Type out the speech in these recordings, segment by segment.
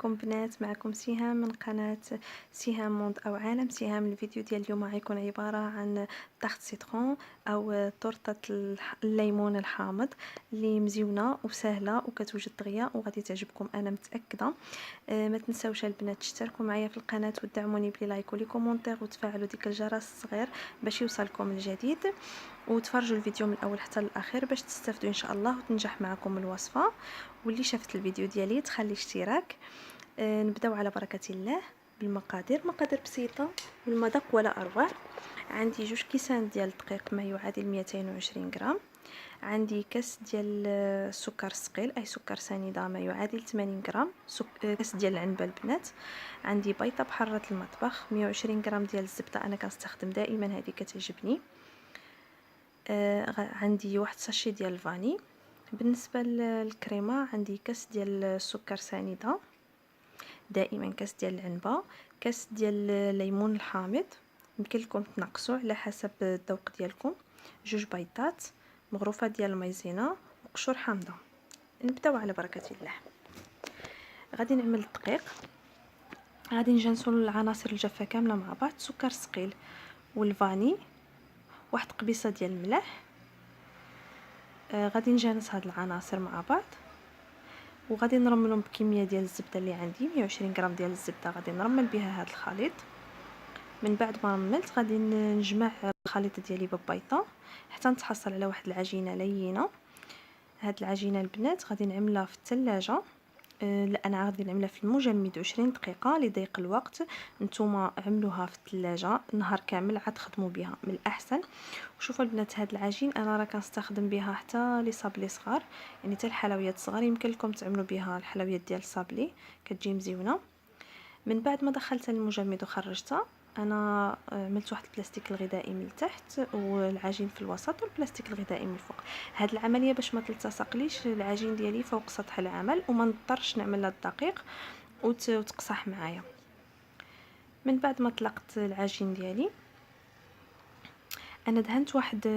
عليكم بنات، معكم سهام من قناة سهام موند او عالم سهام. الفيديو ديال اليوم غيكون عبارة عن طاحت سيترون او تورته الليمون الحامض اللي مزيونه وسهله وكتوجد دغيا وغادي تعجبكم انا متاكده. ما تنساوش البنات تشتركوا معايا في القناه وتدعموني بلي لايك ولي كومونتير وتفعلوا ديك الجرس الصغير باش يوصلكم الجديد، وتفرجوا الفيديو من الاول حتى الاخير باش تستافدوا ان شاء الله وتنجح معكم الوصفه. واللي شافت الفيديو ديالي تخلي اشتراك. نبداو على بركه الله بالمقادير. مقادير بسيطه والمذاق ولا اروع. عندي 2 كيسان ديال الدقيق ما يعادل 220 غرام، عندي كاس ديال السكر الثقيل اي سكر سنيده ما يعادل 80 غرام، كاس ديال العنبه البنات، عندي بيضه بحره المطبخ، 120 غرام ديال الزبده انا كنستخدم دائما هذه كتعجبني، عندي واحد ساشي ديال الفاني. بالنسبه للكريمه عندي كاس ديال السكر سنيده، دائما كاس ديال العنبه، كاس ديال الليمون الحامض، يمكن لكم تنقصوا على حسب الذوق ديالكم، 2 بيضات، مغروفه ديال المايزينا وقشور حامضه. نبداو على بركه الله. غادي نعمل الدقيق، غادي نجنسوا العناصر الجافه كامله مع بعض، سكر ثقيل والفاني، واحد قبيصه ديال الملح. غادي نجانس هاد العناصر مع بعض وغادي نرملهم بكميه ديال الزبده اللي عندي 120 غرام ديال الزبده، غادي نرمل بها هذا الخليط. من بعد ما رملت غادي نجمع الخليط ديالي ببيضه حتى نتحصل على واحد العجينه لينه. هاد العجينه البنات غادي نعملها في الثلاجه، لا انا غادي نعملها في المجمد 20 دقيقه لضيق الوقت. نتوما عملوها في الثلاجه نهار كامل عاد تخدموا بها من الاحسن. وشوفوا البنات هاد العجين انا راه كنستخدم بها حتى لي صابلي صغار، يعني حتى الحلويات صغار يمكن لكم تعملوا بها الحلويات ديال صابلي كتجي مزيونه. من بعد ما دخلتها للمجمد وخرجتها انا عملت واحد البلاستيك الغذائي من التحت والعجين في الوسط والبلاستيك الغذائي من الفوق. هاد العمليه باش ما تلتصقليش العجين ديالي فوق سطح العمل وما نضطرش نعمل الدقيق وتقصح معايا. من بعد ما طلقت العجين ديالي انا دهنت واحد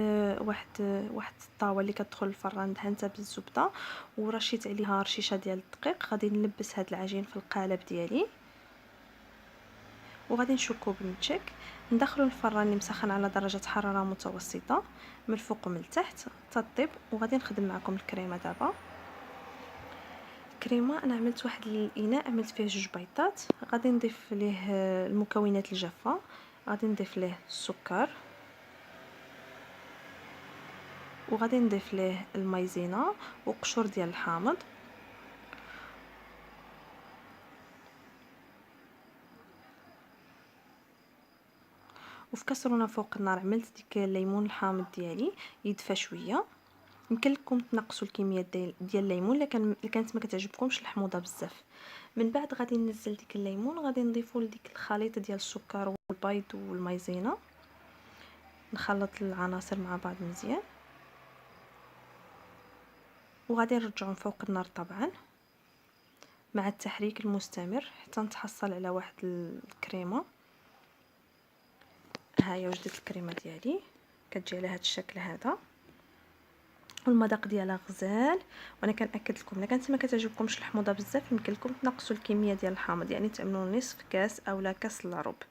الطاوه اللي كتدخل الفران، دهنتها بالزبده ورشيت عليها رشيشه ديال الدقيق. غادي نلبس هاد العجين في القالب ديالي وغادي نشكو بالمتشك، ندخلو الفران اللي مسخن على درجه حراره متوسطه من الفوق ومن التحت تطيب. وغادي نخدم معكم الكريمه دابا. الكريمه انا عملت واحد الاناء عملت فيه 2 بيضات، غادي نضيف ليه المكونات الجافه، غادي نضيف ليه السكر وغادي نضيف ليه المايزينا وقشور ديال الحامض. وفي كسرونه فوق النار عملت ديك الليمون الحامض ديالي يدفى شويه. يمكن لكم تنقصوا الكميه ديال الليمون الا كانت ما كتعجبكمش الحموضه بزاف. من بعد غادي ننزل ديك الليمون، غادي نضيفوا لديك الخليط ديال السكر والبيض والمايزينا، نخلط العناصر مع بعض مزيان وغادي نرجعهم فوق النار طبعا مع التحريك المستمر حتى نتحصل على واحد الكريمه. هاهي وجدت الكريمه ديالي كتجي على هذا الشكل هذا والمذاق ديالها غزال. وانا كنأكد لكم الا كانت ما كتعجبكمش الحموضه بزاف يمكن لكم تنقصوا الكميه ديال الحامض، يعني تعملوا نصف كاس اولا كاس الا ربع.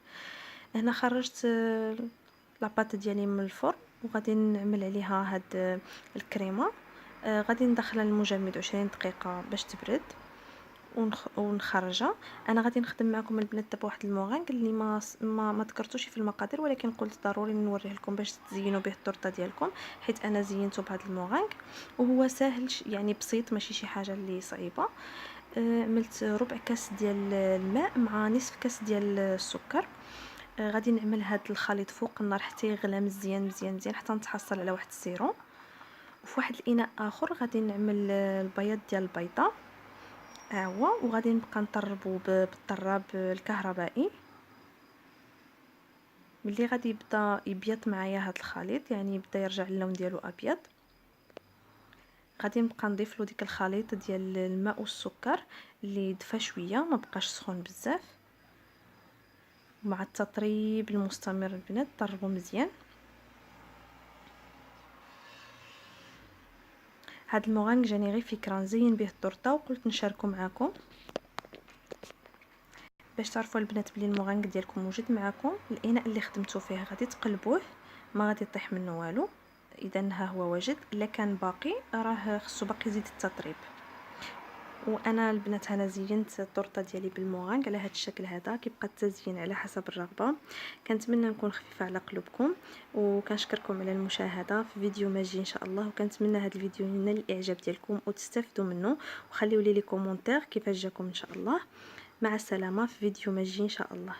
هنا خرجت لاباط ديالي من الفرن وغادي نعمل عليها هاد الكريمه. غادي ندخلها للمجمد 20 دقيقه باش تبرد ونخرجها. انا غادي نخدم معكم البنات دابا واحد المورانغ اللي ما ذكرتوش في المقادير، ولكن قلت ضروري نوريه لكم باش تزينوا به التورته ديالكم، حيت انا زينته بهذا المورانغ وهو ساهل يعني بسيط ماشي شي حاجه اللي صعيبه. عملت ربع كاس ديال الماء مع نصف كاس ديال السكر. غادي نعمل هذا الخليط فوق النار حتى يغلى مزيان مزيان مزيان حتى نتحصل على واحد السيرو. وفي واحد الاناء اخر غادي نعمل البياض ديال البيضه هو، وغادي نبقى نطربو بالطراب الكهربائي. ملي غادي يبدا يبيض معايا هذا الخليط يعني يبدا يرجع اللون ديالو ابيض، غادي نبقى نضيف له ديك الخليط ديال الماء والسكر اللي دفى شويه ما بقاش سخون بزاف. مع التطريب المستمر البنات طربوا مزيان. هاد المورانغ جاني غير فكره نزين به التورته وقلت نشاركو معكم. باش تعرفوا البنات بلي المغنق ديالكم موجود معكم. الاناء اللي خدمتو فيه غادي تقلبوه، ما غادي يطيح منه والو. اذا ها هو واجد. الا كان باقي راه خصو باقي يزيد التطريب. وانا البنات هنا زينت الطورطه ديالي بالمغنق على هذا الشكل هذا. كيبقى التزيين على حسب الرغبه. كنتمنى نكون خفيفه على قلوبكم، وكنشكركم على المشاهده في فيديو ماجي ان شاء الله. وكنتمنى هذا الفيديو ينال الاعجاب ديالكم وتستافدوا منه، وخليوا لي كومونتير كيفاش جاكم ان شاء الله. مع السلامه في فيديو ماجي ان شاء الله.